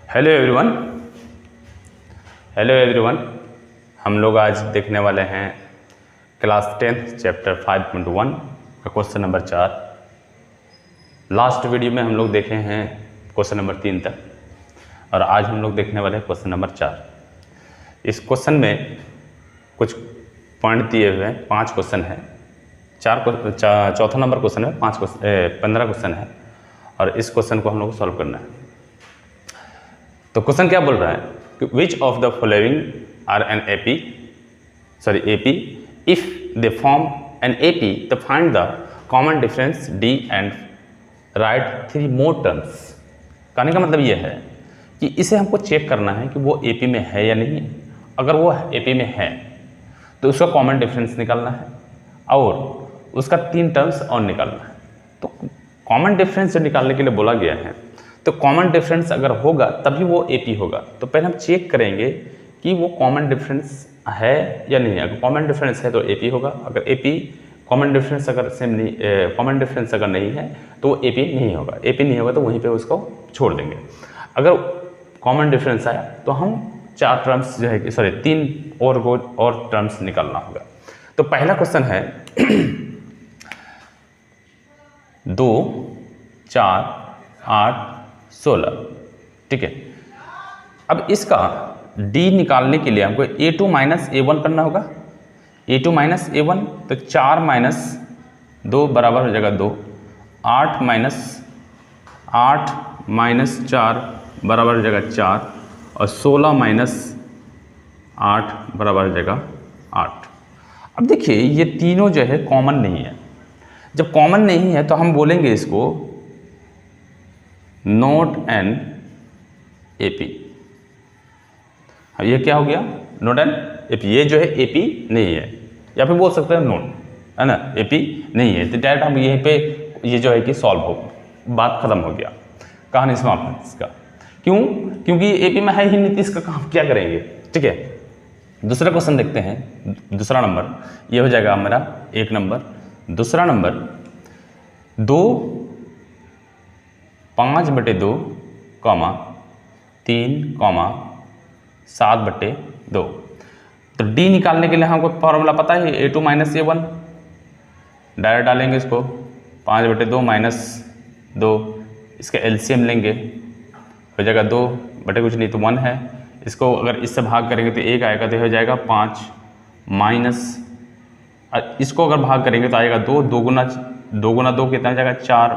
Hello everyone. हम लोग आज देखने वाले हैं क्लास 10 चैप्टर 5.1 का क्वेश्चन नंबर 4। लास्ट वीडियो में हम लोग देखे हैं क्वेश्चन नंबर 3 तक और आज हम लोग देखने वाले हैं क्वेश्चन नंबर 4। इस क्वेश्चन में कुछ पॉइंट दिए हुए हैं, 5 क्वेश्चन है, चौथा नंबर क्वेश्चन है, 15 क्वेश्चन है और इस क्वेश्चन को हम लोग को सॉल्व करना है। तो क्वेश्चन क्या बोल रहा है कि which of the following are an AP if they form an AP तो find the common difference d and write 3 more terms. कहने का मतलब ये है कि इसे हमको चेक करना है कि वो एपी में है या नहीं। अगर वो एपी में है तो उसका कॉमन डिफरेंस निकालना है और उसका 3 टर्म्स और निकालना है। तो कॉमन डिफरेंस जो निकालने के लिए बोला गया है तो कॉमन डिफरेंस अगर होगा तभी वो एपी होगा। तो पहले हम चेक करेंगे कि वो कॉमन डिफरेंस है या नहीं है। अगर कॉमन डिफरेंस है तो एपी होगा। अगर एपी कॉमन डिफरेंस अगर सेम नहीं, कॉमन डिफरेंस अगर नहीं है तो वो एपी नहीं होगा। एपी नहीं होगा तो वहीं पे उसको छोड़ देंगे। अगर कॉमन डिफरेंस आया तो हम 4 टर्म्स जो है कि 3 और टर्म्स निकालना होगा। तो पहला क्वेश्चन है 2, 4, 8, 16। ठीक है, अब इसका d निकालने के लिए हमको a2 माइनस a1 करना होगा। a2 माइनस a1 तो 4 माइनस 2 बराबर हो जाएगा 2। 8 माइनस 4 बराबर हो जाएगा 4 और 16 माइनस 8 बराबर हो जाएगा 8। अब देखिए ये तीनों जो है कॉमन नहीं है। जब कॉमन नहीं है तो हम बोलेंगे इसको नॉट एन एपी। ये क्या हो गया? Not an AP. ये जो है एपी नहीं है या फिर बोल सकते हैं नॉट, है ना, एपी नहीं है। तो डायरेक्ट हम यहीं पे ये जो है कि सॉल्व हो, बात खत्म हो गया, कहानी समाप्त है इसका। क्यों? क्योंकि एपी में है ही नहीं, इसका काम क्या करेंगे। ठीक है, दूसरा क्वेश्चन देखते हैं। दूसरा नंबर ये हो जाएगा मेरा 1 नंबर। दूसरा नंबर 2 5/2, 3, 7/2। तो d निकालने के लिए हमको फॉर्मूला पता है, a2 माइनस a1। डायरेक्ट डालेंगे इसको 5/2 माइनस 2, इसका एलसीएम लेंगे, हो जाएगा 2 बटे कुछ नहीं तो 1 है। इसको अगर इससे भाग करेंगे तो 1 आएगा, तो हो जाएगा 5 माइनस, इसको अगर भाग करेंगे तो आएगा 2, 2 गुना 2 कितना हो जाएगा 4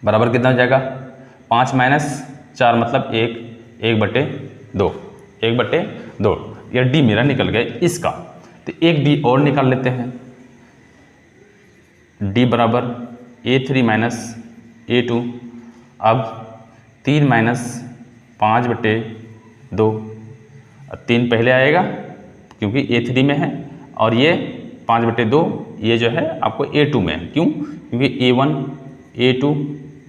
बराबर कितना हो जाएगा 5 माइनस 4 मतलब 1/2। 1/2 ये डी मेरा निकल गया इसका। तो एक डी और निकाल लेते हैं। डी बराबर a3 माइनस a2। अब 3 माइनस 5/2, 3 पहले आएगा क्योंकि a3 में है और ये 5/2 ये जो है आपको a2 में है। क्यों? क्योंकि a1, a2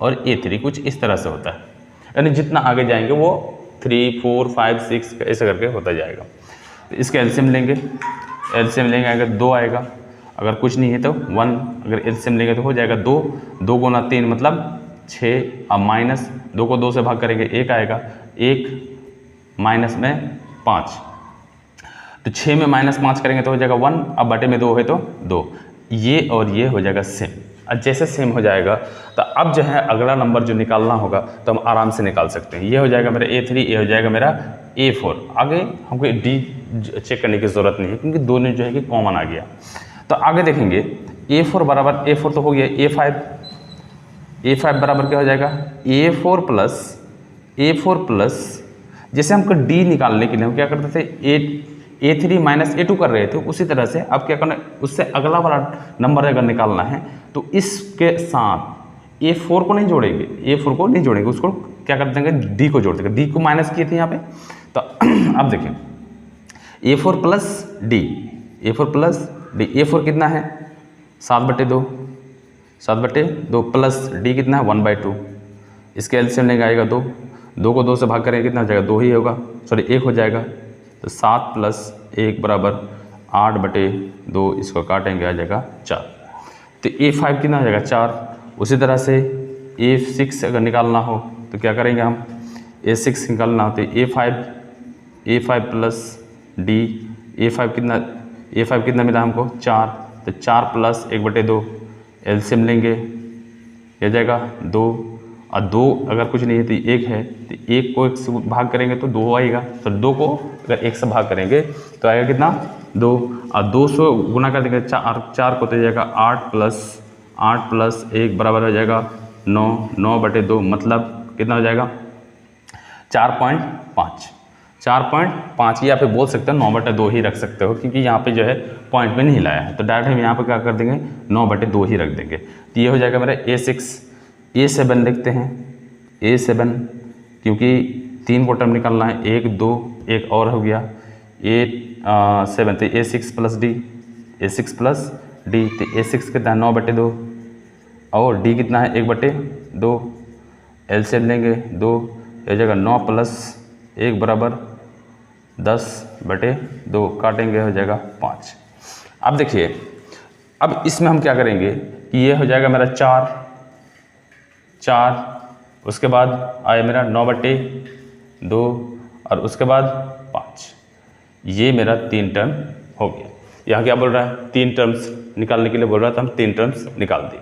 और a3 कुछ इस तरह से होता है, यानी जितना आगे जाएंगे वो 3, 4, 5, 6 ऐसे करके होता जाएगा। तो इसका एलसीएम लेंगे, आएगा 2 आएगा। अगर कुछ नहीं है तो 1, अगर एलसीएम लेंगे तो हो जाएगा 2, 2 गुना 3 मतलब 6। अब माइनस 2 को 2 से भाग करेंगे 1 आएगा, 1 माइनस में 5, तो 6 में माइनस 5 करेंगे तो हो जाएगा 1। अब बटे में 2 है तो 2। ये और ये हो जाएगा सेम। और जैसे सेम हो जाएगा तो अब जो है अगला नंबर जो निकालना होगा तो हम आराम से निकाल सकते हैं। ये हो जाएगा मेरा a3, ये हो जाएगा मेरा a4। आगे हमको d चेक करने की ज़रूरत नहीं है क्योंकि दोनों जो है कि कॉमन आ गया। तो आगे देखेंगे a4 बराबर a4 तो हो गया a5 बराबर क्या हो जाएगा a4 प्लस जैसे हमको d निकालने के लिए हम क्या करते थे a3 माइनस a2 कर रहे थे, उसी तरह से अब क्या करना है उससे अगला वाला नंबर अगर निकालना है तो इसके साथ a4 को नहीं जोड़ेंगे, उसको क्या कर देंगे d को जोड़ देंगे। d को माइनस किए थे यहाँ पे। तो अब देखिए a4 प्लस d, a4 कितना है 7/2 प्लस d कितना है 1/2। इसके एलसीएम लेंगे आएगा 2, 2 को 2 से भाग करेंगे कितना हो जाएगा 2 ही होगा, 1 हो जाएगा। तो 7 प्लस 1 बराबर 8/2, इसको काटेंगे आ जाएगा 4। तो a5 कितना हो जाएगा 4। उसी तरह से A6 अगर निकालना हो तो क्या करेंगे हम, A6 निकालना हो तो A5 प्लस D, A5 कितना मिला हमको 4, तो 4 प्लस 1/2 एलसीएम लेंगे, हो जाएगा 2, और 2 अगर कुछ नहीं है तो 1 है, तो 1 को 1 से भाग करेंगे तो 2 आएगा, तो 2 को अगर 1 से भाग करेंगे तो आएगा कितना 2, और 2 से गुना कर देंगे 4 को तो जाएगा 8 प्लस 1 बराबर हो जाएगा 9, 9/2 मतलब कितना हो जाएगा 4.5, 4.5 या फिर बोल सकते हो 9/2 ही रख सकते हो, क्योंकि यहाँ पे जो है पॉइंट में नहीं लाया है, तो डायरेक्ट हम यहाँ पे क्या कर देंगे 9/2 ही रख देंगे। तो ये हो जाएगा मेरा A6। A7 लिखते हैं, A7 क्योंकि 3 को टर्म निकालना है, 1 2 एक और हो गया, A7 तो A6 प्लस D, तो A6 कितना है 9/2 और D कितना है 1/2, एलसीएम लेंगे 2, हो जाएगा 9 प्लस 1 बराबर 10/2, काटेंगे हो जाएगा 5। अब देखिए, अब इसमें हम क्या करेंगे कि ये हो जाएगा मेरा 4, उसके बाद आया मेरा 9/2 और उसके बाद 5, ये मेरा 3 टर्म हो गया। यहाँ क्या बोल रहा है 3 टर्म्स निकालने के लिए बोल रहा था, हम 3 टर्म्स निकाल दिए।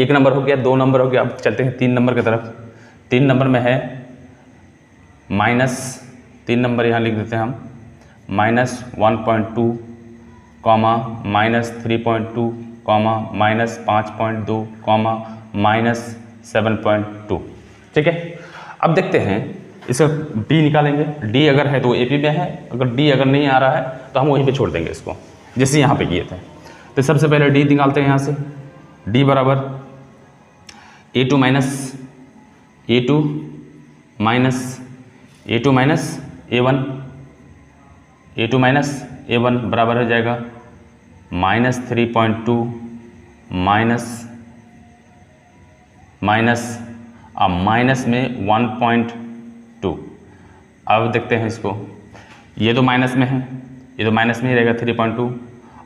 1 नंबर हो गया, 2 नंबर हो गया, अब चलते हैं 3 नंबर की तरफ। 3 नंबर में है माइनस, 3 नंबर यहाँ लिख देते हैं हम, -1.2, -3.2, -5.2, -7.2। ठीक है, अब देखते हैं इसका D निकालेंगे। D अगर है तो वो AP में है, अगर D अगर नहीं आ रहा है तो हम वहीं पे छोड़ देंगे इसको, जैसे यहाँ पे किए थे। तो सबसे पहले D निकालते हैं यहाँ से। D बराबर A2 माइनस A1 बराबर हो जाएगा -3.2 माइनस में 1.2। अब देखते हैं इसको, ये तो माइनस में है, ये तो माइनस में ही रहेगा 3.2,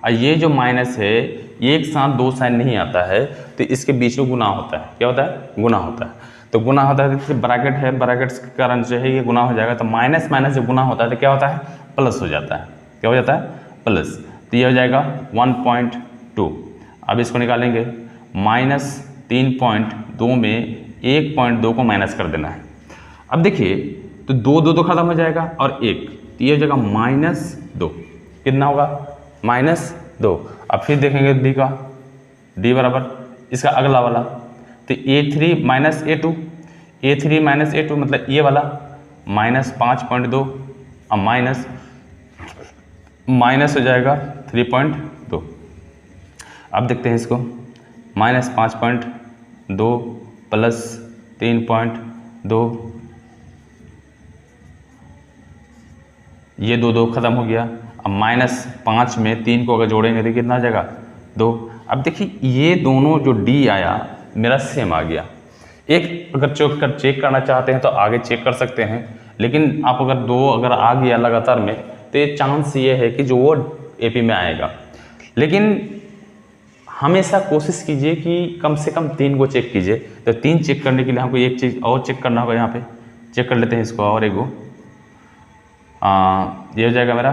और ये जो माइनस है एक साथ 2 साइन नहीं आता है, तो इसके बीच में गुना होता है। क्या होता है? गुना होता है। तो गुना होता है तो ब्रैकेट है, ब्रैकेट्स के कारण जो है ये गुना हो जाएगा। तो माइनस माइनस जब गुना होता है तो क्या होता है? प्लस हो जाता है। क्या हो जाता है? प्लस। तो ये हो जाएगा 1.2। अब इसको निकालेंगे, -3.2 में 1.2 को माइनस कर देना है। अब देखिए तो 2 तो खत्म हो जाएगा और 1, तो ये हो जाएगा -2। कितना होगा? -2। अब फिर देखेंगे डी का, डी बराबर इसका अगला वाला, तो A3 minus A2, A3 minus A2 मतलब ये वाला -5.2 और माइनस हो जाएगा 3.2। अब देखते हैं इसको, -5.2 प्लस 3.2, ये 2 खत्म हो गया। अब -5 में 3 को अगर जोड़ेंगे तो कितना आ जाएगा? 2। अब देखिए ये दोनों जो D आया मेरा सेम आ गया। एक अगर चेक करना चाहते हैं तो आगे चेक कर सकते हैं, लेकिन आप अगर 2 अगर आ गया लगातार में तो ये चांस ये है कि जो वो AP में आएगा। लेकिन हमेशा कोशिश कीजिए कि कम से कम 3 को चेक कीजिए। तो 3 चेक करने के लिए हमको एक चीज़ और चेक करना होगा। यहाँ पे चेक कर लेते हैं इसको और एगो, ये हो जाएगा मेरा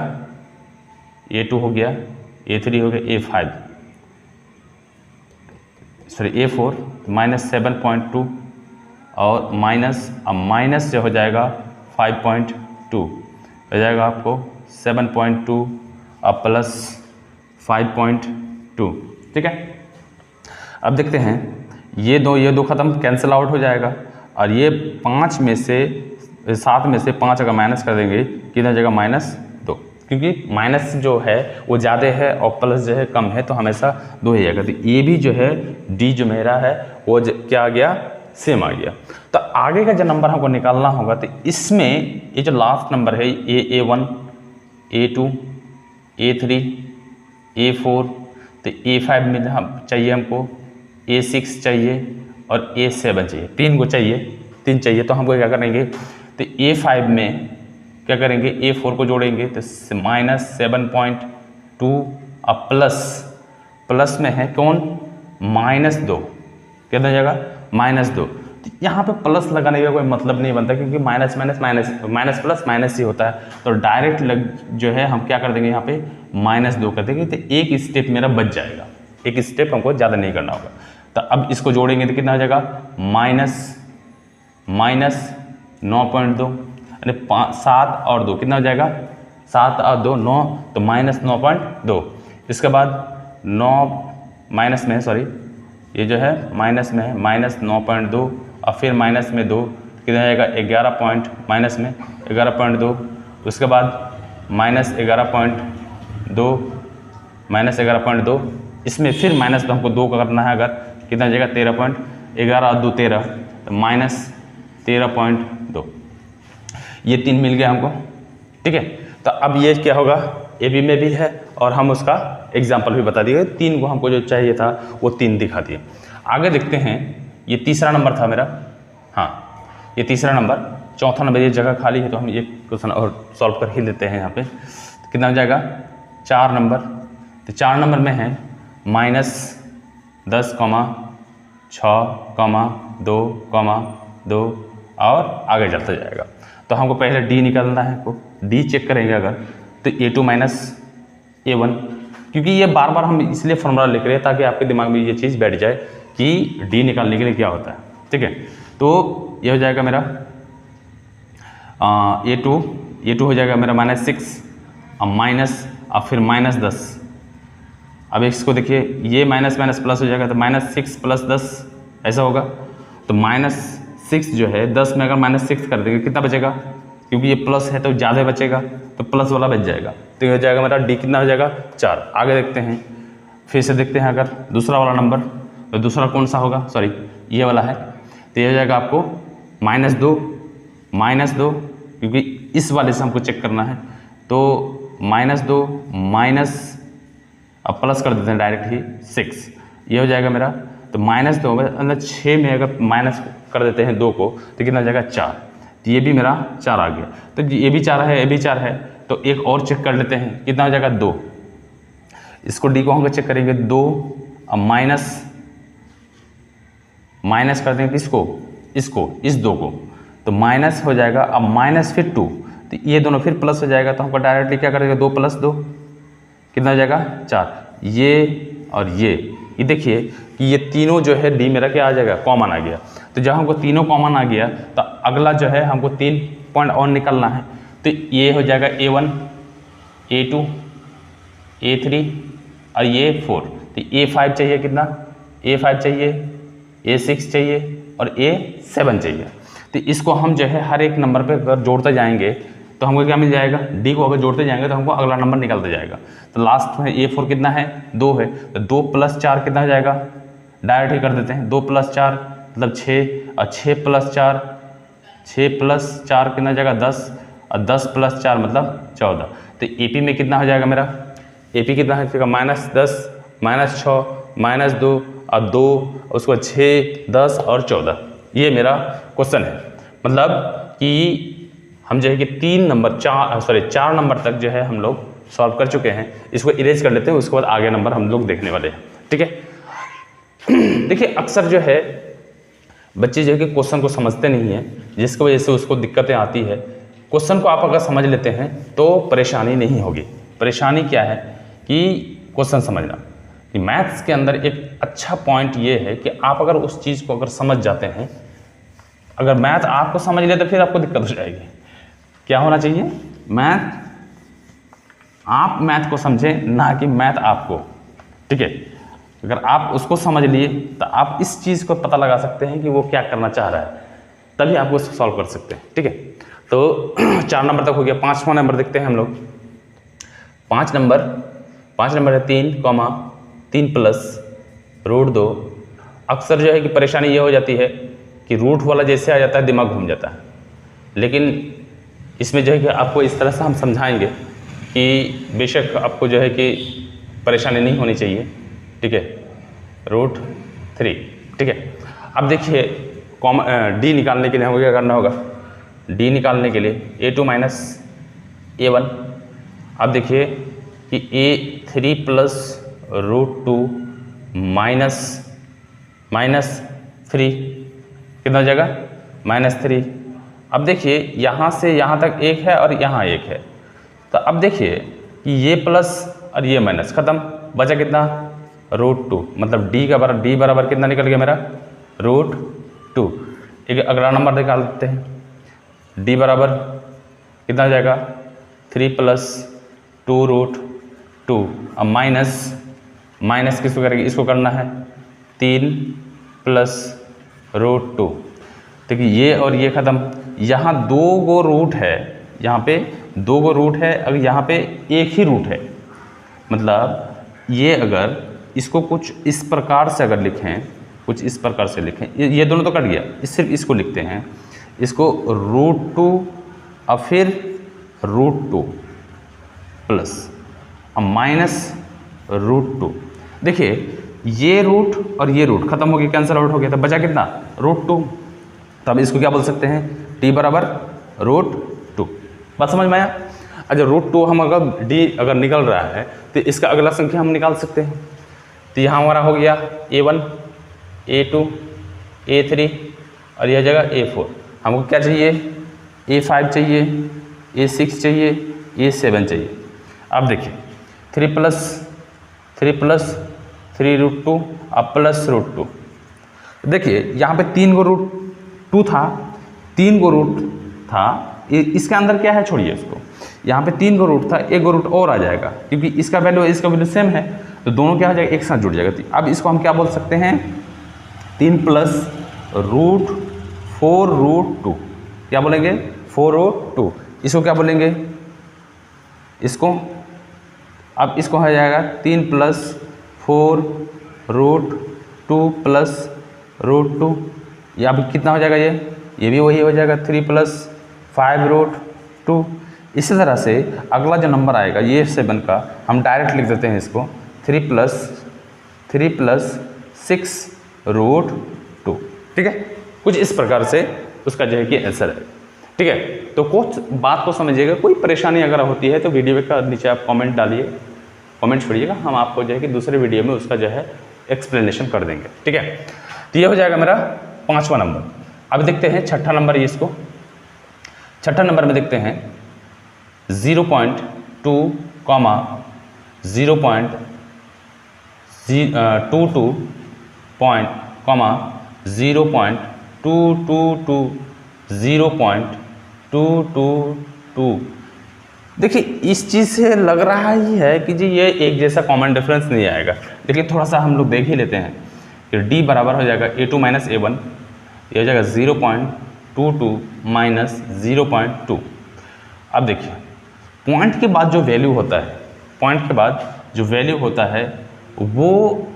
A2 हो गया, A3 हो गया, A4 -7.2 और माइनस जो हो जाएगा 5.2 हो जाएगा आपको 7.2 और प्लस 5.2। ठीक है, अब देखते हैं ये दो ख़त्म, कैंसिल आउट हो जाएगा। और ये 5 में से 7 में से 5 अगर माइनस कर देंगे कितना हो जाएगा? -2, क्योंकि माइनस जो है वो ज़्यादा है और प्लस जो है कम है, तो हमेशा 2 ही आएगा। तो ये भी जो है D जो मेरा है वो क्या आ गया? सेम आ गया। तो आगे का जो नंबर हमको निकालना होगा, तो इसमें ये जो लास्ट नंबर है A1, A2, A3, A4, तो A5 में चाहिए हमको, A6 चाहिए और A7 चाहिए। 3 को चाहिए, 3 चाहिए। तो हमको क्या करेंगे? तो A5 में क्या करेंगे? A4 को जोड़ेंगे तो -7.2 और प्लस में है कौन? -2। कितना हो जाएगा? -2। तो यहाँ पे प्लस लगाने का कोई मतलब नहीं बनता, क्योंकि minus minus minus, minus plus minus ही होता है। तो डायरेक्ट जो है हम क्या कर देंगे, यहाँ पे -2 कर देंगे। तो एक स्टेप मेरा बच जाएगा, एक स्टेप हमको ज़्यादा नहीं करना होगा। तो अब इसको जोड़ेंगे तो कितना हो जाएगा, -9.2, यानी 7 और 2 कितना हो जाएगा, 7 और 2 9, तो -9.2। इसके बाद 9 माइनस में, सॉरी ये जो है माइनस में है, -9.2 और फिर माइनस में 2 कितना हो जाएगा, 11 पॉइंट माइनस में 11.2। उसके बाद -11.2 इसमें फिर माइनस तो हमको 2 का करना है, अगर कितना हो जाएगा 13.11 और 2 13, तो -13.2। ये 3 मिल गया हमको, ठीक है। तो अब ये क्या होगा, ए बी में भी है और हम उसका एग्जाम्पल भी बता दिए। 3 को हमको जो चाहिए था वो 3 दिखा दिए। आगे देखते हैं, ये तीसरा नंबर था मेरा, हाँ ये तीसरा नंबर। चौथा नंबर ये जगह खाली है तो हम ये क्वेश्चन और सॉल्व कर ही लेते हैं यहाँ पे। तो कितना हो जाएगा, 4 नंबर। तो 4 नंबर में है -10,6,2,2 और आगे चलता जाएगा। तो हमको पहले डी निकालना है, को डी चेक करेंगे अगर, तो A2 - A1, क्योंकि ये बार बार हम इसलिए फॉर्मूला लिख रहे हैं ताकि आपके दिमाग में ये चीज़ बैठ जाए कि डी निकालने के लिए क्या होता है, ठीक है। तो ये हो जाएगा मेरा A2 हो जाएगा मेरा -6 और माइनस और फिर -10। अब इसको देखिए, ये माइनस माइनस प्लस हो जाएगा, तो -6 + 10 ऐसा होगा। तो -6 जो है 10 में अगर -6 कर देंगे कितना बचेगा, क्योंकि ये प्लस है तो ज़्यादा बचेगा, तो प्लस वाला बच जाएगा। तो ये हो जाएगा मेरा डी कितना हो जाएगा, 4। आगे देखते हैं, फिर से देखते हैं अगर दूसरा वाला नंबर, तो दूसरा कौन सा होगा, सॉरी ये वाला है। तो ये हो जाएगा आपको -2, क्योंकि इस वाले से हमको चेक करना है। तो -2 माइनस, अब प्लस कर देते हैं डायरेक्ट ही 6, ये हो जाएगा मेरा। तो -2 अंदर 6 में अगर माइनस कर देते हैं 2 को, तो कितना हो जाएगा 4। तो ये भी मेरा 4 आ गया। तो ये भी 4 है, ये भी 4 है, तो एक और चेक कर लेते हैं, कितना हो जाएगा 2। इसको डी को हम चेक करेंगे, 2 अब माइनस कर देंगे किसको, इसको, इस 2 को, तो माइनस हो जाएगा। अब माइनस फिर 2, तो ये दोनों फिर प्लस हो जाएगा। तो हमको डायरेक्टली क्या करेंगे, 2 + 2 कितना हो जाएगा 4। ये और ये देखिए कि ये तीनों जो है डी मेरा क्या आ जाएगा, कॉमन आ गया। तो जब हमको तीनों कॉमन आ गया, तो अगला जो है हमको 3 पॉइंट और निकलना है। तो ये हो जाएगा A1, A2, A3 और ये 4। तो A5 चाहिए, कितना A5 चाहिए, A6 चाहिए और A7 चाहिए। तो इसको हम जो है हर एक नंबर पे अगर जोड़ते जाएंगे तो हमको क्या मिल जाएगा, डी को अगर जोड़ते जाएंगे तो हमको अगला नंबर निकलता जाएगा। तो लास्ट में A4 कितना है, 2 है, तो 2 + 4 कितना हो जाएगा, डायरेक्ट ही कर देते हैं। 2 + 4 मतलब 6 और 6 + 4 कितना हो जाएगा 10 और 10 + 4 मतलब 14। तो AP में कितना हो जाएगा मेरा, AP कितना है -10 -6 -2 और 2, उसके बाद 6 10 और 14। ये मेरा क्वेश्चन है। मतलब कि हम जो है कि 4 नंबर तक जो है हम लोग सॉल्व कर चुके हैं। इसको इरेज कर लेते हैं, उसके बाद आगे नंबर हम लोग देखने वाले हैं, ठीक है। देखिए अक्सर जो है बच्चे जो है कि क्वेश्चन को समझते नहीं हैं, जिसकी वजह से उसको दिक्कतें आती है। क्वेश्चन को आप अगर समझ लेते हैं तो परेशानी नहीं होगी। परेशानी क्या है कि क्वेश्चन समझना, कि मैथ्स के अंदर एक अच्छा पॉइंट ये है कि आप अगर उस चीज़ को अगर समझ जाते हैं, अगर मैथ आपको समझ ले तो फिर आपको दिक्कत हो जाएगी। क्या होना चाहिए, आप मैथ को समझें, ना कि मैथ आपको, ठीक है। अगर आप उसको समझ लिए तो आप इस चीज़ को पता लगा सकते हैं कि वो क्या करना चाह रहा है, तभी आप उसको सॉल्व कर सकते हैं, ठीक है। तो 4 नंबर तक हो गया। 5वां नंबर देखते हैं हम लोग। 5 नंबर है 3, 3 + √2। अक्सर जो है कि परेशानी ये हो जाती है कि रूट वाला जैसे आ जाता है दिमाग घूम जाता है, लेकिन इसमें जो है कि आपको इस तरह से हम समझाएंगे कि बेशक आपको जो है कि परेशानी नहीं होनी चाहिए, ठीक है। √3, ठीक है। अब देखिए डी निकालने के लिए हमको क्या करना होगा, डी निकालने के लिए A2 - A1। अब देखिए कि A3 + √2 -3 कितना हो जाएगा -3। अब देखिए यहाँ से यहाँ तक 1 है और यहाँ 1 है, तो अब देखिए कि ये प्लस और ये माइनस खत्म, बचा कितना √2, मतलब d बराबर कितना निकल गया मेरा √2। एक अगला नंबर निकाल देते हैं, d बराबर कितना हो जाएगा 3 + 2√2। अब माइनस किसको करेंगे, इसको करना है 3 + √2। देखिए ये और ये ख़त्म, यहाँ 2 गो रूट है, यहाँ पे 2 गो रूट है, अगर यहाँ पे एक ही रूट है, मतलब ये अगर इसको कुछ इस प्रकार से अगर लिखें, कुछ इस प्रकार से लिखें, ये दोनों तो कट गया, सिर्फ इसको लिखते हैं, इसको √2 और फिर √2 प्लस -√2। देखिए ये रूट और ये रूट खत्म हो गया, कैंसिल आउट हो गया, तो बचा कितना √2। तब इसको क्या बोल सकते हैं, t बराबर √2। बात समझ में आया। अच्छा √2 हम अगर d अगर निकल रहा है तो इसका अगला संख्या हम निकाल सकते हैं। तो यहाँ हमारा हो गया a1 a2 a3 और यह जगह a4। हमको क्या चाहिए, a5 चाहिए, a6 चाहिए, a7 चाहिए। अब देखिए 3 + 3√2 अब +√2। देखिए यहाँ पे 3 गो √2 था, 3 गो रूट था, इसके अंदर क्या है छोड़िए इसको, यहाँ पे 3 गो रूट था, 1 गो रूट और आ जाएगा, क्योंकि इसका वैल्यू इसका वैल्यू सेम है, तो दोनों क्या हो जाएगा एक साथ जुड़ जाएगा। अब इसको हम क्या बोल सकते हैं, 3 + √4√2, क्या बोलेंगे 4√2। इसको क्या बोलेंगे, इसको अब इसको हो जाएगा 3 + 4√2 + √2। या अब कितना हो जाएगा, ये भी वही हो जाएगा 3 + 5√2। इसी तरह से अगला जो नंबर आएगा ये 7 का, हम डायरेक्ट लिख देते हैं इसको 3 + 6√2। ठीक है, कुछ इस प्रकार से उसका जो है कि आंसर है। ठीक है, तो कुछ बात को समझिएगा, कोई परेशानी अगर होती है तो वीडियो के नीचे आप कमेंट डालिए, कमेंट छोड़िएगा, हम आपको जो है कि दूसरे वीडियो में उसका जो है एक्सप्लेनेशन कर देंगे। ठीक है, तो ये हो जाएगा मेरा 5वां नंबर। अब देखते हैं 6ठा नंबर, इसको 6ठा नंबर में देखते हैं 0.2, 0.22 पॉइंट, 0.222, 0.222। देखिए इस चीज़ से लग रहा ही है कि जी ये एक जैसा कॉमन डिफरेंस नहीं आएगा, लेकिन थोड़ा सा हम लोग देख ही लेते हैं कि d बराबर हो जाएगा a2 - a1, ये हो जाएगा 0.22 - 0.2। अब देखिए पॉइंट के बाद जो वैल्यू होता है, पॉइंट के बाद जो वैल्यू होता है वो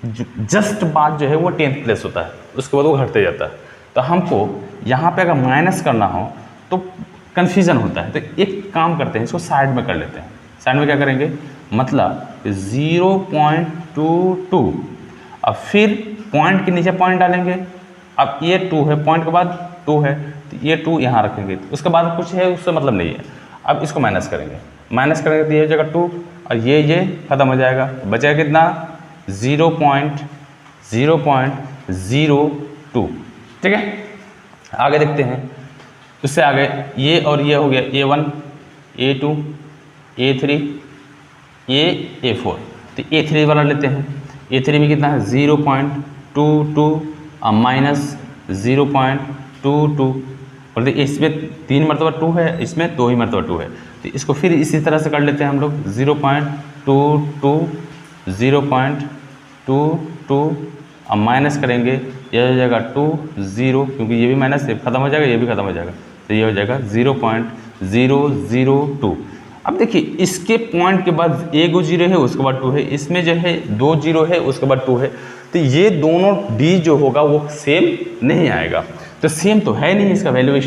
जस्ट बाद जो है वो 10th प्लेस होता है, उसके बाद वो घटते जाता है। तो हमको यहाँ पे अगर माइनस करना हो तो कन्फ्यूज़न होता है, तो एक काम करते हैं, इसको साइड में कर लेते हैं। साइड में क्या करेंगे, मतलब 0.22, अब फिर पॉइंट के नीचे पॉइंट डालेंगे। अब ये 2 है, पॉइंट के बाद 2 है, तो ये 2 यहाँ रखेंगे, उसके बाद कुछ है उससे मतलब नहीं है। अब इसको माइनस करेंगे तो ये जगह 2 और ये ख़त्म हो जाएगा, बचेगा कितना 0.02। ठीक है, आगे देखते हैं, उससे आगे ये और ये हो गया a1 a2 a3 a4। तो a3 वाला लेते हैं, a3 में कितना है 0.22 माइनस 0.22, और इसमें 3 मरतबा 2 है, इसमें 2 ही मरतबा 2 है, तो इसको फिर इसी तरह से कर लेते हैं हम लोग 0.22 0.22 अब माइनस करेंगे, ये हो जाएगा 2 0, क्योंकि ये भी माइनस खत्म हो जाएगा, ये भी खत्म हो जाएगा, तो ये हो जाएगा 0.002। अब देखिए इसके पॉइंट के बाद एक 0 है, उसके बाद 2 है, इसमें जो है 2 0 है, उसके बाद 2 है, तो ये दोनों d जो होगा वो सेम नहीं आएगा। तो सेम तो है नहीं, इसका वैल्यू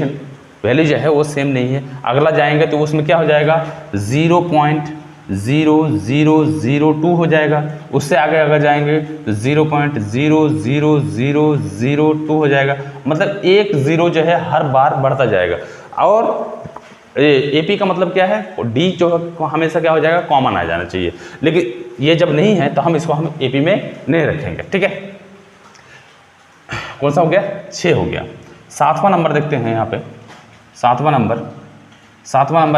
जो है वो सेम नहीं है। अगला जाएंगे तो उसमें क्या हो जाएगा 0.00002 हो जाएगा, उससे आगे अगर जाएंगे तो 0.00002 हो जाएगा, मतलब एक 0 जो है हर बार बढ़ता जाएगा। और AP का मतलब क्या है, D जो हमेशा क्या हो जाएगा कॉमन आ जाना चाहिए, लेकिन ये जब नहीं है तो हम इसको AP में नहीं रखेंगे। ठीक है, कौन सा हो गया, 6 हो गया। 7वां नंबर देखते हैं यहाँ पे। 7वां नंबर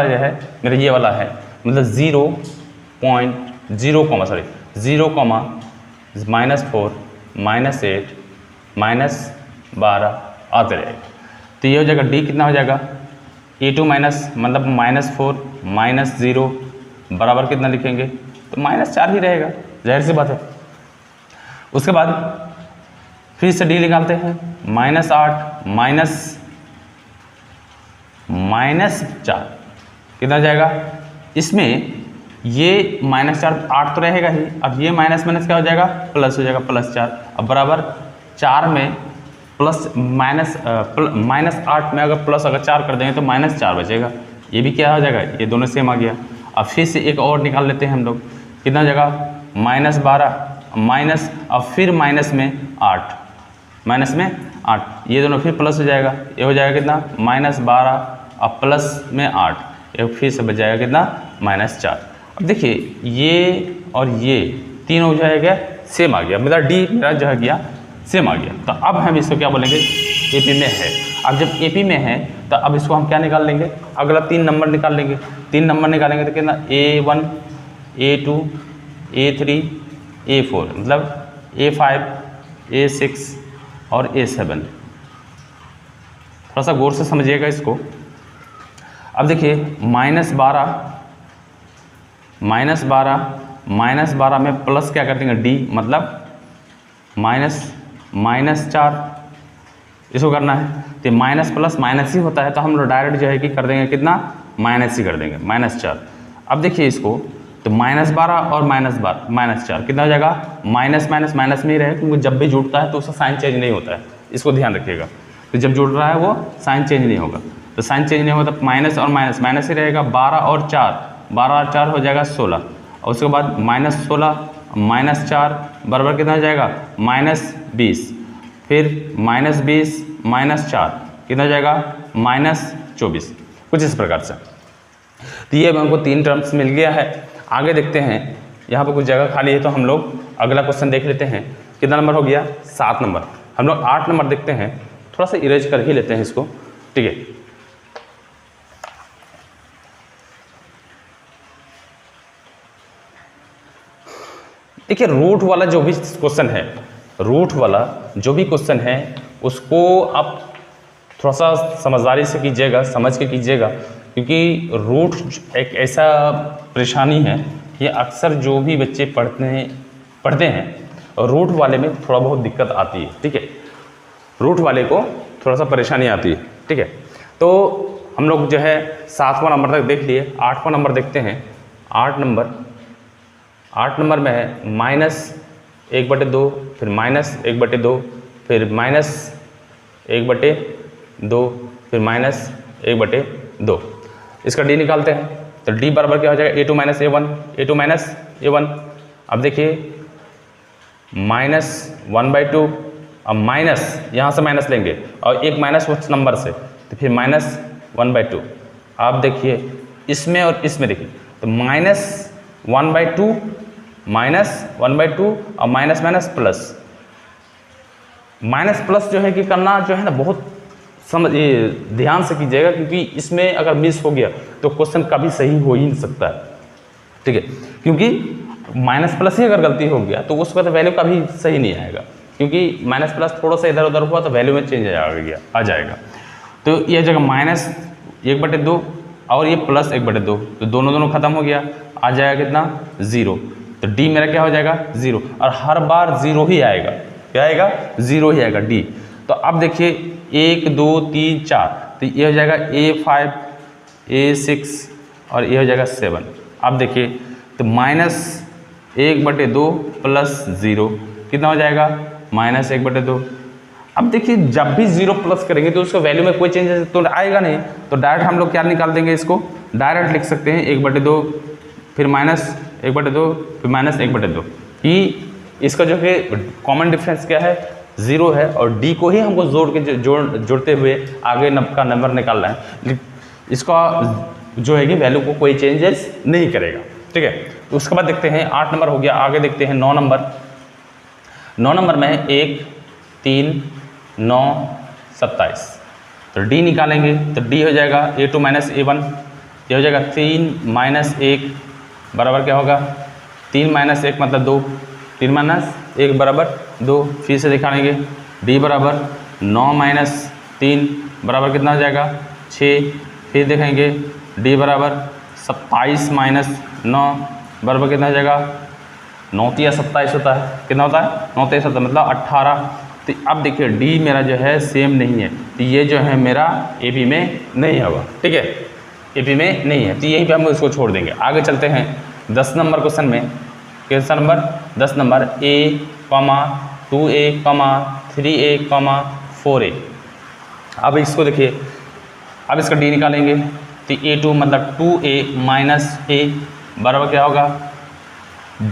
जो है मेरा ये वाला है, मतलब 0.0 -4 -8 -12 आते रहेगा। तो ये हो जाएगा डी कितना हो जाएगा, A2 माइनस मतलब -4 -0 बराबर कितना लिखेंगे, तो -4 ही रहेगा, जाहिर सी बात है। उसके बाद फिर से डी निकालते हैं, -8 -4 कितना जाएगा, इसमें ये -4 8 तो रहेगा ही, अब ये माइनस क्या हो जाएगा, प्लस हो जाएगा, +4। अब बराबर 4 में -8 में अगर प्लस 4 कर देंगे तो -4 बचेगा, ये भी क्या हो जाएगा, ये दोनों सेम आ गया। अब फिर से एक और निकाल लेते हैं हम लोग, कितना जगह -12 माइनस, अब फिर माइनस में 8 ये दोनों फिर प्लस हो जाएगा, ये हो जाएगा कितना -12 अब प्लस में 8, ये फिर से बच जाएगा कितना -4। अब देखिए ये और ये तीनों हो जाएगा सेम आ गया, मेरा डी मेरा जो है गया सेम आ गया। तो अब हम इसको क्या बोलेंगे, एपी में है। अब जब एपी में है तो अब इसको हम क्या निकाल लेंगे, अगला 3 नंबर निकाल लेंगे। 3 नंबर निकालेंगे तो कितना, A1 A2 A3 A4 मतलब A5 A6 और A7। थोड़ा सा गौर से समझिएगा इसको। अब देखिए -12 में प्लस क्या कर देंगे, डी मतलब -4 इसको करना है, तो माइनस प्लस माइनस ही होता है, तो हम लोग डायरेक्ट जो है कि कर देंगे कितना, माइनस ही कर देंगे, -4। अब देखिए इसको, तो -12 और -4 कितना हो जाएगा, माइनस में ही रहेगा, क्योंकि जब भी जुड़ता है तो उसका साइन चेंज नहीं होता है, इसको ध्यान रखिएगा। तो जब जुड़ रहा है वो साइन चेंज नहीं होगा, तो साइन चेंज नहीं होगा तो माइनस और माइनस ही रहेगा। 12 और 4 हो जाएगा 16, और उसके बाद -16 -4 बराबर कितना हो जाएगा, -20, फिर -20 -4 कितना हो जाएगा, -24, कुछ इस प्रकार से। तो ये हमको 3 टर्म्स मिल गया है। आगे देखते हैं, यहाँ पर कुछ जगह खाली है तो हम लोग अगला क्वेश्चन देख लेते हैं। कितना नंबर हो गया, 7 नंबर। हम लोग 8 नंबर देखते हैं, थोड़ा सा इरेज कर ही लेते हैं इसको, ठीक है। देखिए रूट वाला जो भी क्वेश्चन है, उसको आप थोड़ा सा समझदारी से कीजिएगा, समझ के कीजिएगा, क्योंकि रूट एक ऐसा परेशानी है कि अक्सर जो भी बच्चे पढ़ते हैं रूट वाले में थोड़ा बहुत दिक्कत आती है, ठीक है। रूट वाले को थोड़ा सा परेशानी आती है, ठीक है। तो हम लोग जो है 7वां नंबर तक देख लिए, 8वां नंबर देखते हैं। 8 नंबर में है -1/2, फिर -1/2, फिर -1/2, फिर -1/2। इसका डी निकालते हैं, तो डी बराबर क्या हो जाएगा, A2 A1। अब देखिए -1/2, अब माइनस यहाँ से माइनस लेंगे और एक माइनस उस नंबर से, तो फिर -1/2। आप देखिए इसमें और इसमें देखिए, तो -1/2 और माइनस प्लस जो है कि करना जो है ना, बहुत ध्यान से कीजिएगा, क्योंकि इसमें अगर मिस हो गया तो क्वेश्चन कभी सही हो ही नहीं सकता है, ठीक है। क्योंकि माइनस प्लस ही अगर गलती हो गया तो उसका तो वैल्यू कभी सही नहीं आएगा, क्योंकि माइनस प्लस थोड़ा सा इधर उधर हुआ तो वैल्यू में चेंज आ जाएगा। तो ये जगह -1/2 और ये +1/2, तो दोनों खत्म हो गया, आ जाएगा कितना, 0। तो डी मेरा क्या हो जाएगा, 0, और हर बार 0 ही आएगा, क्या आएगा, 0 ही आएगा डी। तो अब देखिए 1 2 3 4, तो ये हो जाएगा A5 A6 और ये हो जाएगा 7। अब देखिए तो -1/2 + 0 कितना हो जाएगा, -1/2। अब देखिए जब भी 0 प्लस करेंगे तो उसका वैल्यू में कोई चेंजेस तो आएगा नहीं, तो डायरेक्ट हम लोग क्या निकाल देंगे, इसको डायरेक्ट लिख सकते हैं 1/2, फिर -1/2, फिर -1/2। कि इसका जो है कॉमन डिफरेंस क्या है, 0 है, और डी को ही हमको जोड़ते हुए आगे का नंबर निकालना है। इसका जो है कि वैल्यू को कोई चेंजेस नहीं करेगा, ठीक है। तो उसके बाद देखते हैं 8 नंबर हो गया, आगे देखते हैं 9 नंबर। 9 नंबर में 1 3 9 27। तो d निकालेंगे तो d हो जाएगा A2 माइनस A1, ये हो जाएगा 3 माइनस 1 बराबर क्या होगा 3 माइनस 1 मतलब 2, 3 माइनस 1 बराबर 2। फिर से दिखाएंगे d बराबर 9 माइनस 3 बराबर कितना हो जाएगा 6। फिर देखेंगे d बराबर 27 माइनस 9 बराबर कितना हो जाएगा 9 या 27 होता है, कितना होता है 9 या 27 मतलब 18। तो अब देखिए d मेरा जो है सेम नहीं है, तो ये जो है मेरा AP में नहीं होगा, ठीक है, AP में नहीं है, तो यहीं पे हम इसको छोड़ देंगे। आगे चलते हैं 10 नंबर क्वेश्चन में। Question number 10 number A, 2A, 3A, 4A। अब इसको देखिए, अब इसका d निकालेंगे तो A2 मतलब 2A माइनस A बराबर क्या होगा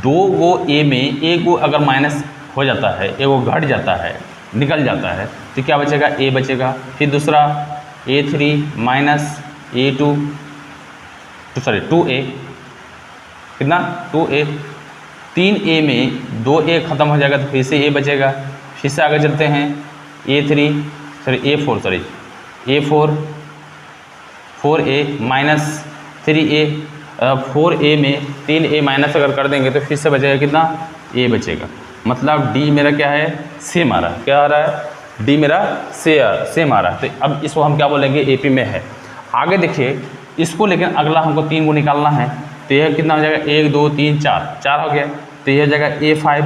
2 को A में एक को अगर माइनस हो जाता है, एक वो घट जाता है, निकल जाता है, तो क्या बचेगा A बचेगा। फिर दूसरा A3 माइनस A2 2A कितना 2A, 3A में 2A ख़त्म हो जाएगा तो फिर से A बचेगा। फिर से आगे चलते हैं A4 4A minus 3A, 4A में 3A माइनस अगर कर देंगे तो फिर से बचेगा कितना A बचेगा। मतलब D मेरा क्या है सेम आ रहा है, क्या आ रहा है D मेरा सेम आ रहा है। तो अब इसको हम क्या बोलेंगे AP में है। आगे देखिए इसको, लेकिन अगला हमको 3 को निकालना है, तो यह कितना हो जाएगा 1 2 3 4 हो गया, तो यह हो जाएगा A5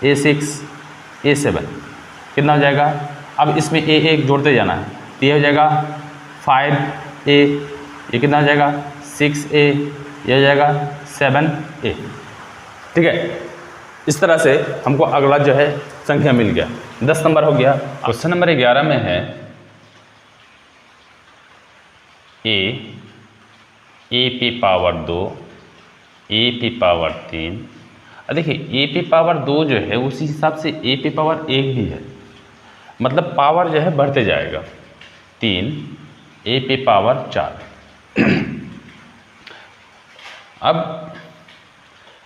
A6 A7 कितना हो जाएगा। अब इसमें A1 जोड़ते जाना है, तो यह हो जाएगा 5A, ये कितना हो जाएगा 6A, ये हो जाएगा 7A, ठीक है। इस तरह से हमको अगला जो है संख्या मिल गया, 10 नंबर हो गया। क्वेश्चन नंबर 11 में है AP पावर 2 AP पावर 3। देखिए AP पावर 2 जो है उसी हिसाब से AP पावर 1 भी है, मतलब पावर जो है बढ़ते जाएगा। 3 AP पावर 4। अब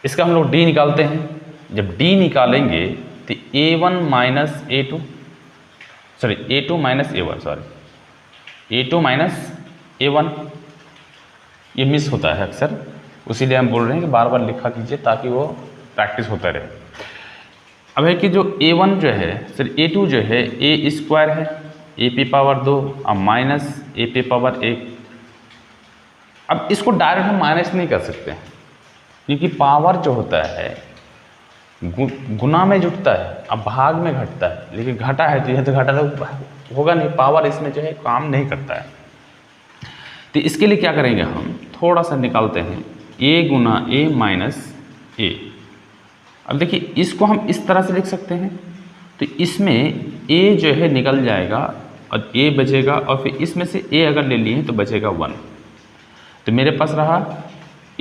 इसका हम लोग D निकालते हैं। जब D निकालेंगे तो A1 minus A2 A2 minus A1 A2 minus A1, ये मिस होता है अक्सर, उसीलिए हम बोल रहे हैं कि बार बार लिखा कीजिए ताकि वो प्रैक्टिस होता रहे। अब है कि जो A1 जो है A2 जो है A स्क्वायर है AP पावर 2 और माइनस AP पावर 1। अब इसको डायरेक्ट हम माइनस नहीं कर सकते हैं, क्योंकि पावर जो होता है गुना में जुटता है, अब भाग में घटता है, लेकिन घटा है तो यह तो घटा तो होगा नहीं, पावर इसमें जो है काम नहीं करता है। तो इसके लिए क्या करेंगे, हम थोड़ा सा निकालते हैं A Guna A minus A। अब देखिए इसको हम इस तरह से लिख सकते हैं, तो इसमें A जो है निकल जाएगा और A बचेगा, और फिर इसमें से A अगर ले लिए तो बचेगा 1। तो मेरे पास रहा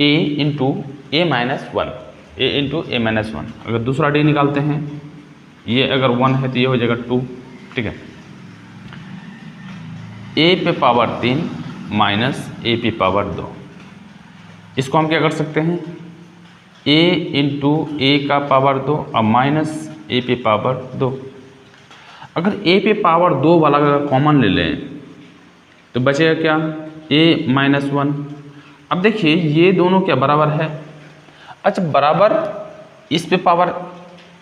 A into A minus 1, A into A minus 1। अगर दूसरा D निकालते हैं, ये अगर 1 है तो ये हो जाएगा 2, ठीक है। A पे पावर 3 माइनस A पे पावर 2, इसको हम क्या कर सकते हैं A इंटू A का पावर 2 और माइनस A पे पावर 2। अगर A पे पावर 2 वाला अगर कॉमन ले लें तो बचेगा क्या A माइनस 1। अब देखिए ये दोनों क्या बराबर है, अच्छा बराबर, इस पे पावर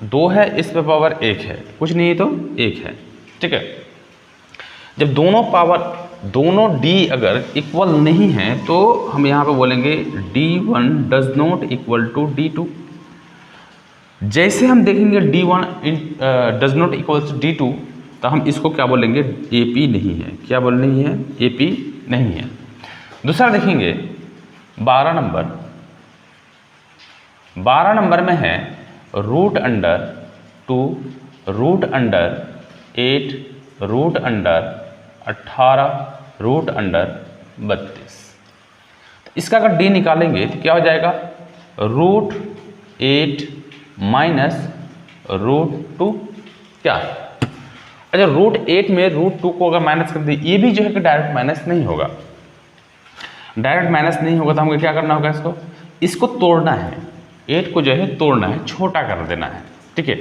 2 है, इस पे पावर 1 है, कुछ नहीं तो 1 है, ठीक है। जब दोनों D अगर इक्वल नहीं है तो हम यहाँ पे बोलेंगे D1 does not equal to D2। जैसे हम देखेंगे D1 does not equal to D2, तो हम इसको क्या बोलेंगे AP नहीं है, क्या बोल नहीं है AP नहीं है। दूसरा देखेंगे 12 नंबर में है root under 2 root under 8 root under 18 root under 32। इसका अगर D निकालेंगे तो क्या हो जाएगा रूट 8 माइनस रूट 2 क्या। अच्छा रूट 8 में रूट 2 को अगर माइनस कर दिए, ये भी जो है कि डायरेक्ट माइनस नहीं होगा, डायरेक्ट माइनस नहीं होगा, तो हमको क्या करना होगा, इसको तोड़ना है, 8 को जो है तोड़ना है, छोटा कर देना है, ठीक है।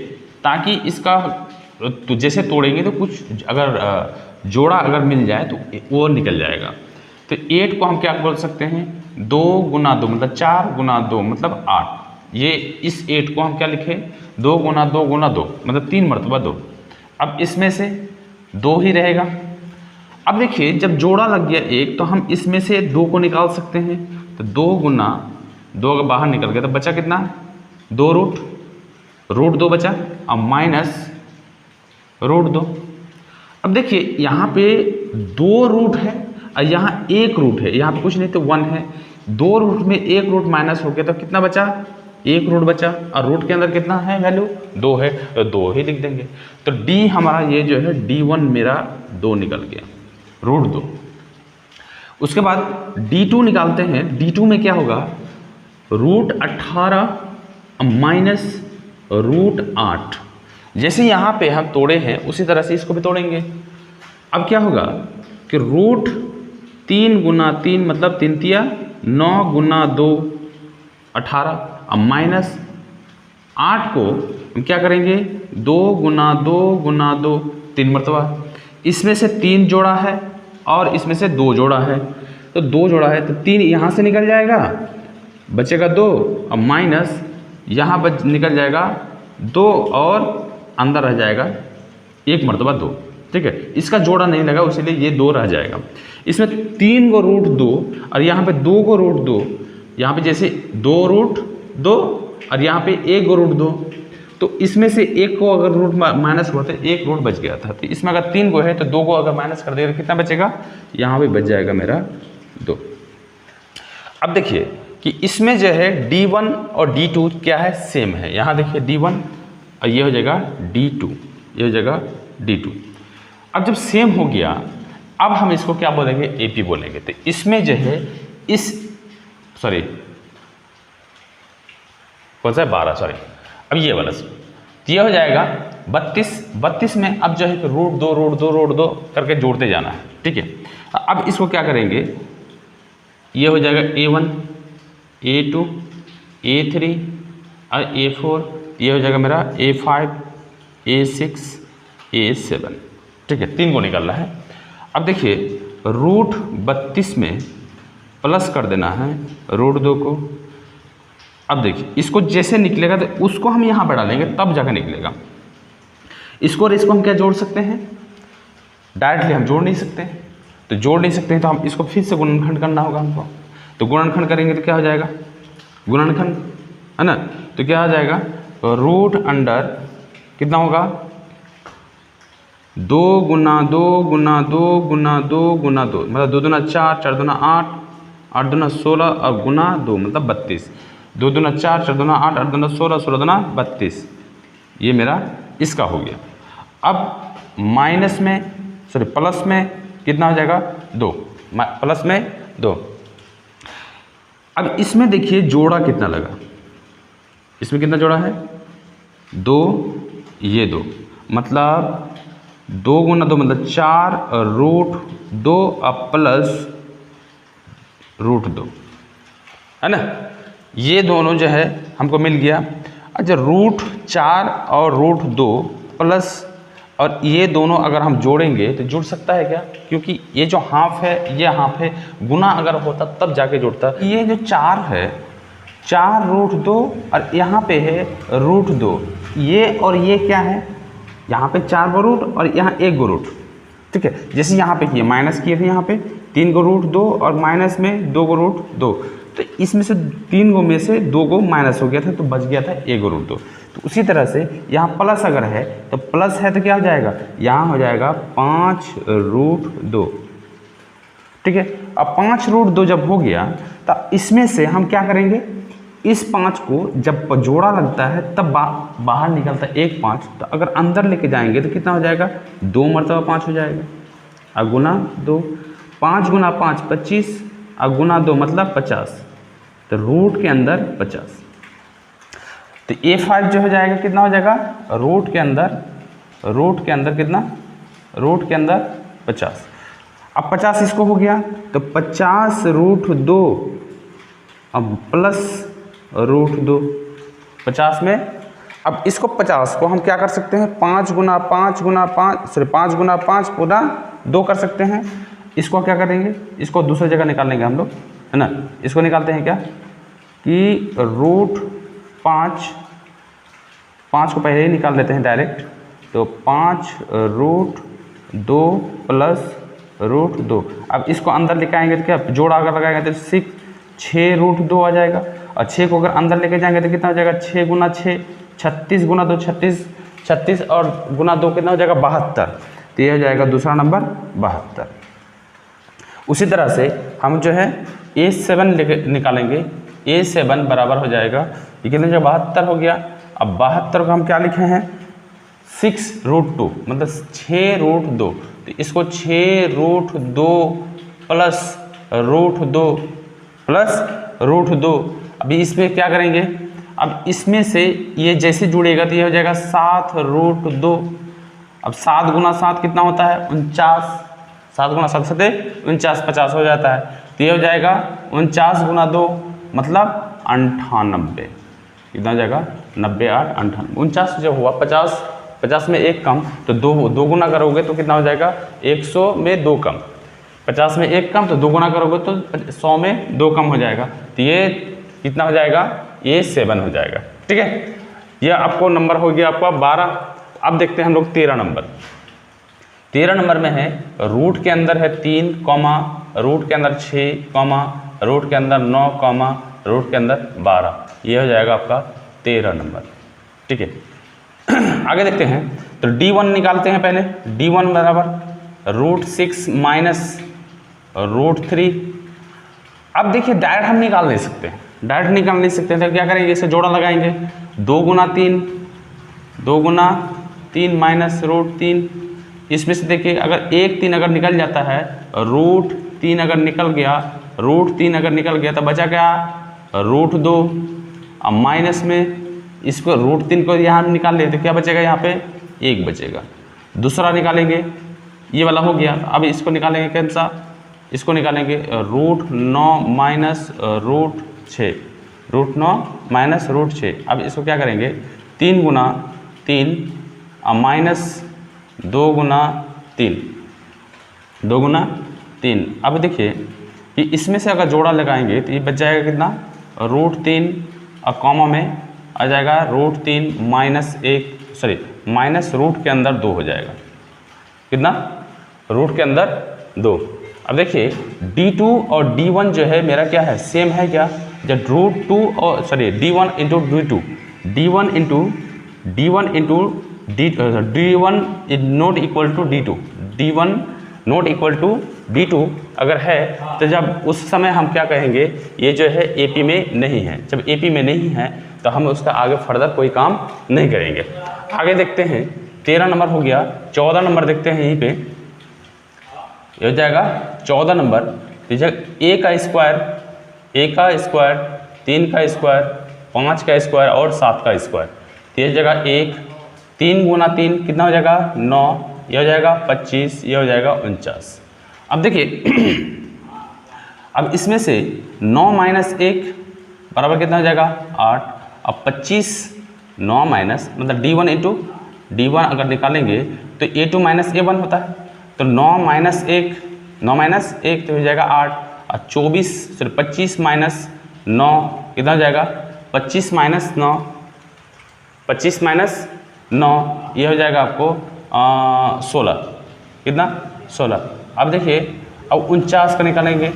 ताकि इसका तो जैसे तोड़ेंगे तो कुछ अगर जोड़ा अगर मिल जाए तो वो निकल जाएगा। तो 8 को हम क्या बोल सकते हैं, 2 गुना 2 मतलब 4 गुना 2 मतलब 8। ये इस 8 को हम क्या लिखें, 2 गुना 2 गुना 2 मतलब 3 मरतबा 2। अब इसमें से 2 ही रहेगा। अब देखिए जब जोड़ा लग गया 1 तो हम इसमें से 2 को निकाल सकते हैं। तो 2 गुना 2 अगर बाहर निकल गया तो बचा कितना, 2 रूट 2 बचा, अब माइनस रूट 2। अब देखिए यहाँ पे 2 रूट है और यहाँ 1 रूट है, यहाँ पे कुछ नहीं तो 1 है। 2 रूट में 1 रूट माइनस हो गया तो कितना बचा, 1 रूट बचा, और रूट के अंदर कितना है वैल्यू, 2 है, तो 2 ही लिख देंगे। तो डी हमारा ये जो है D1 मेरा 2 निकल गया, रूट 2। उसके बाद D2 निकालते हैं। D2 में क्या होगा, रूट 18 माइनस रूट 8। जैसे यहाँ पे हम तोड़े हैं उसी तरह से इसको भी तोड़ेंगे। अब क्या होगा कि रूट 3 गुना 3 मतलब 3 तिया 9 गुना 2 18, अब माइनस 8 को हम क्या करेंगे, 2 गुना 2 गुना 2 3 मरतबा। इसमें से 3 जोड़ा है और इसमें से 2 जोड़ा है, तो 2 जोड़ा है तो 3 यहाँ से निकल जाएगा, बचेगा 2, अब माइनस यहाँ निकल जाएगा 2 और अंदर रह जाएगा 1 मरतबा 2। ठीक है, इसका जोड़ा नहीं लगा इसीलिए ये 2 रह जाएगा। इसमें 3 को रूट 2 और यहाँ पे 2 को रूट 2, यहाँ पे जैसे 2 रूट 2 और यहाँ पे 1 को रूट 2, तो इसमें से 1 को अगर रूट माइनस हुआ तो 1 रूट बच गया था। तो इसमें अगर 3 को है तो 2 को अगर माइनस कर देगा तो कितना बचेगा, यहाँ पे बच जाएगा मेरा 2। अब देखिए कि इसमें जो है D1 और D2 क्या है, सेम है। यहाँ देखिए D1 और ये हो जाएगा D2, ये हो जाएगा D2। अब जब सेम हो गया, अब हम इसको क्या बोलेंगे, AP बोलेंगे। तो इसमें जो है कौन सा है 12, सॉरी, अब ये वाला तो ये हो जाएगा 32 में अब जो है रूट 2 करके जोड़ते जाना है। ठीक है, अब इसको क्या करेंगे, ये हो जाएगा A1 A2 A3 और A4, ये हो जाएगा मेरा A5 A6 A7। ठीक है, 3 को निकालना है। अब देखिए रूट 32 में प्लस कर देना है रूट 2 को। अब देखिए इसको जैसे निकलेगा तो उसको हम यहाँ बढ़ा लेंगे तब जाकर निकलेगा। इसको और इसको हम क्या जोड़ सकते हैं, डायरेक्टली हम जोड़ नहीं सकते हैं। तो जोड़ नहीं सकते हैं तो हम इसको फिर से गुणनखंड करना होगा हमको। तो गुणनखंड करेंगे तो क्या हो जाएगा, गुणनखंड है ना, तो क्या हो जाएगा, रूट अंडर कितना होगा, 2 गुना 2 गुना 2 गुना 2 गुना 2 मतलब 2 दूना 4, 4 दूना 8, 8 दूना 16 और गुना 2 मतलब 32। 2 दूना 4, 4 दूना 8, 8 दूना 16, 16 दूना 32। ये मेरा इसका हो गया। अब माइनस में सॉरी प्लस में कितना हो जाएगा, 2, प्लस में 2। अब इसमें देखिए जोड़ा कितना लगा, इसमें कितना जोड़ा है, 2, ये 2 मतलब 2 गुना 2 मतलब 4 रूट 2 अब प्लस रूट 2 है ना। ये दोनों जो है हमको मिल गया। अच्छा रूट 4 और रूट 2 प्लस और ये दोनों अगर हम जोड़ेंगे तो जुड़ सकता है क्या, क्योंकि ये जो हाफ है ये हाफ है, गुना अगर होता तब जाके जुड़ता। ये जो 4 है 4 रूट 2 और यहाँ पे है रूट 2, ये और ये क्या है, यहाँ पे 4 को रूट और यहाँ 1 को रूट। ठीक है, जैसे यहाँ पे किए माइनस किए थे, यहाँ पे 3 को रूट 2 और माइनस में 2 को रूट 2, तो इसमें से 3 को में से 2 को माइनस हो गया था तो बच गया था 1 को रूट 2। तो उसी तरह से यहाँ प्लस अगर है तो प्लस है तो क्या हो जाएगा, यहाँ हो जाएगा 5 रूट 2। ठीक है, अब 5 रूट 2 जब हो गया तो इसमें से हम क्या करेंगे, इस 5 को जब जोड़ा लगता है तब बाहर निकलता है 1 5, तो अगर अंदर लेके जाएंगे तो कितना हो जाएगा, 2 मरतबा 5 हो जाएगा और गुना 2, 5 गुना 5 25 और गुना 2 मतलब 50, तो रूट के अंदर 50। तो A5 जो हो जाएगा कितना हो जाएगा, रूट के अंदर कितना, रूट के अंदर 50। अब 50 इसको हो गया तो 50 रूट 2 अब प्लस रूट 2, 50 में अब इसको 50 को हम क्या कर सकते हैं, 5 गुना 5 गुना 5 सॉरी 5 गुना 5 पूरा 2 कर सकते हैं। इसको क्या करेंगे, इसको दूसरी जगह निकाल लेंगे हम लोग, है ना। इसको निकालते हैं क्या कि √5, 5 को पहले ही निकाल देते हैं डायरेक्ट, तो 5√2 प्लस √2। अब इसको अंदर लेके आएंगे तो क्या जोड़ अगर लगाएंगे तो 6√2 आ जाएगा, और 6 को अगर अंदर लेके जाएंगे तो कितना हो जाएगा, 6 गुना 6 36 गुना 2 36 और गुना 2 कितना हो जाएगा 72। तो ये हो जाएगा दूसरा नंबर 72। उसी तरह से हम जो है A7 लेके निकालेंगे। A7 बराबर हो जाएगा, ये कितने जो 72 हो गया। अब 72 को हम क्या लिखे हैं 6√2 मतलब 6√2, तो इसको 6√2 प्लस √2 अभी इसमें क्या करेंगे, अब इसमें से ये जैसे जुड़ेगा तो ये हो जाएगा 7√2। अब 7 गुना 7 कितना होता है 49, 7 गुना 7 सते 49 50 हो जाता है, तो ये हो जाएगा 49 गुना 2 मतलब 98। कितना हो जाएगा 90 8 98। 49 जब हुआ 50 में 1 कम, तो 2 गुना करोगे तो कितना हो जाएगा 100 में 2 कम, 50 में 1 कम तो 2 गुना करोगे तो 100 में 2 कम हो जाएगा, तो ये कितना हो जाएगा A7 हो जाएगा। ठीक है, यह आपको नंबर हो गया आपका 12। अब देखते हैं हम लोग 13 नंबर। 13 नंबर में है रूट के अंदर है 3 कॉमा, रूट के अंदर 6 रूट के अंदर 9 रूट के अंदर 12। ये हो जाएगा आपका 13 नंबर। ठीक है, आगे देखते हैं तो D1 निकालते हैं पहले। D1 बराबर √6 माइनस √3। अब देखिए डायरेक्ट हम निकाल नहीं सकते, डायरेक्ट निकाल नहीं सकते तो क्या करेंगे, इसे जोड़ा लगाएंगे। 2 गुना 3 माइनस √3। इसमें से देखिए अगर 1 3 अगर निकल जाता है, √3 अगर निकल गया, √3 अगर निकल गया तो बचा क्या √2। अब माइनस में इसको √3 को यहाँ निकाल लिए तो क्या बचेगा, यहाँ पे 1 बचेगा। दूसरा निकालेंगे, ये वाला हो गया। अब इसको निकालेंगे कौन सा, इसको निकालेंगे √9 माइनस √6, √9 माइनस √6। अब इसको क्या करेंगे 3 गुना 3 माइनस 2 गुना 3। अब देखिए कि इसमें से अगर जोड़ा लगाएंगे तो ये बच जाएगा कितना √3 और कॉमा में आ जाएगा √3 माइनस 1 सॉरी माइनस रूट के अंदर 2 हो जाएगा। कितना रूट के अंदर 2। अब देखिए D2 और D1 जो है मेरा क्या है सेम है क्या, जब √2 और sorry D1 into D2 D1 into D1 is not equal to D2 D1 not equal to D2 अगर है तो जब उस समय हम क्या कहेंगे ये जो है AP में नहीं है। जब AP में नहीं है तो हम उसका आगे फर्दर कोई काम नहीं करेंगे। आगे देखते हैं 13 नंबर हो गया। 14 नंबर देखते हैं, यहीं पे ये हो जाएगा 14 नंबर। A का स्क्वायर 3 का स्क्वायर 5 का स्क्वायर और 7 का स्क्वायर। तो ये जगह 3 गुना 3 कितना हो जाएगा 9, ये हो जाएगा 25, ये हो जाएगा 49। अब देखिए अब इसमें से 9 माइनस 1 बराबर कितना हो जाएगा 8। अब 25 9 माइनस मतलब D1 इंटू D1 अगर निकालेंगे तो A2 माइनस A1 होता है, तो 9 माइनस 1 तो हो जाएगा 8 और 25 माइनस 9 कितना हो जाएगा 25 माइनस 9 ये हो जाएगा आपको 16। कितना 16। अब देखिए अब 49 का निकालेंगे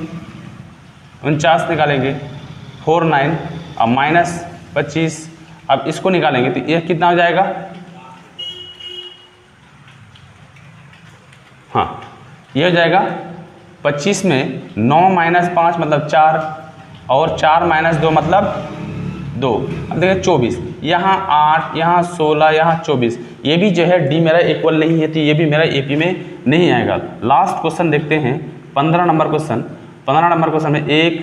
4 9 अब माइनस 25। अब इसको निकालेंगे तो ये कितना हो जाएगा, हाँ ये हो जाएगा 25 में 9 माइनस 5 मतलब 4 और 4 माइनस 2 मतलब 2। अब देखिए 24, यहाँ 8 यहाँ 16 यहाँ 24। ये भी जो है D मेरा इक्वल नहीं है तो ये भी मेरा AP में नहीं आएगा। लास्ट क्वेश्चन देखते हैं 15 नंबर क्वेश्चन। 15 नंबर क्वेश्चन में 1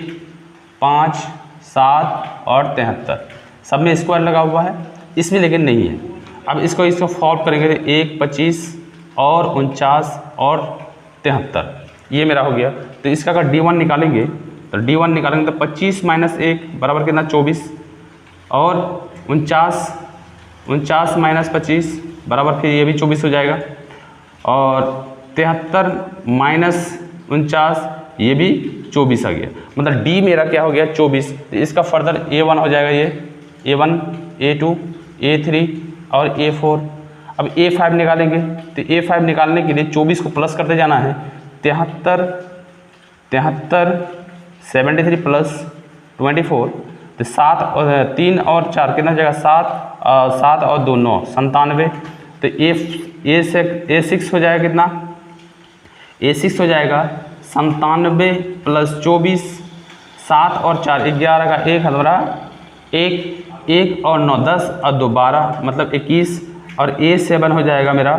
5 7 और 73 सब में स्क्वायर लगा हुआ है, इसमें लेकिन नहीं है। अब इसको सॉल्व करेंगे तो 1 25 और 49 और 73 ये मेरा हो गया। तो इसका अगर D1 निकालेंगे तो 25 माइनस 1 बराबर कितना 24 और 49 49 माइनस 25 बराबर, फिर ये भी 24 हो जाएगा, और 73 माइनस 49 ये भी 24 आ गया। मतलब डी मेरा क्या हो गया 24। इसका फर्दर A1 हो जाएगा, ये A1 A2 A3 और A4। अब A5 निकालेंगे, तो A5 निकालने के लिए 24 को प्लस करते जाना है। 73 73 प्लस 24, तो 7 और 3 और 4 कितना हो जाएगा 7 और 2 9 97। तो A6 हो जाएगा कितना, A6 हो जाएगा 97 प्लस 24, 7 और 4 11 का 1 हमारा 1 और 9 10 और 2 12 मतलब 21, और A7 हो जाएगा मेरा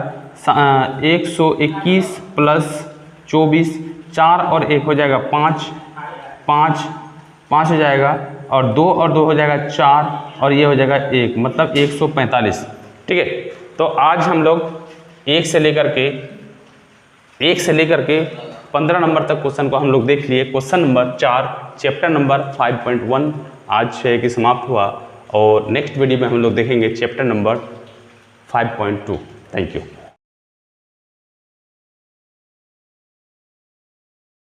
121 प्लस 24, 4 और 1 हो जाएगा 5 हो जाएगा, और 2 हो जाएगा 4, और ये हो जाएगा 1 मतलब 145। ठीक है, तो आज हम लोग 1 से लेकर के 15 नंबर तक क्वेश्चन को हम लोग देख लिए। क्वेश्चन नंबर 4 चैप्टर नंबर 5.1 आज है कि समाप्त हुआ, और नेक्स्ट वीडियो में हम लोग देखेंगे चैप्टर नंबर 5.2। Thank you.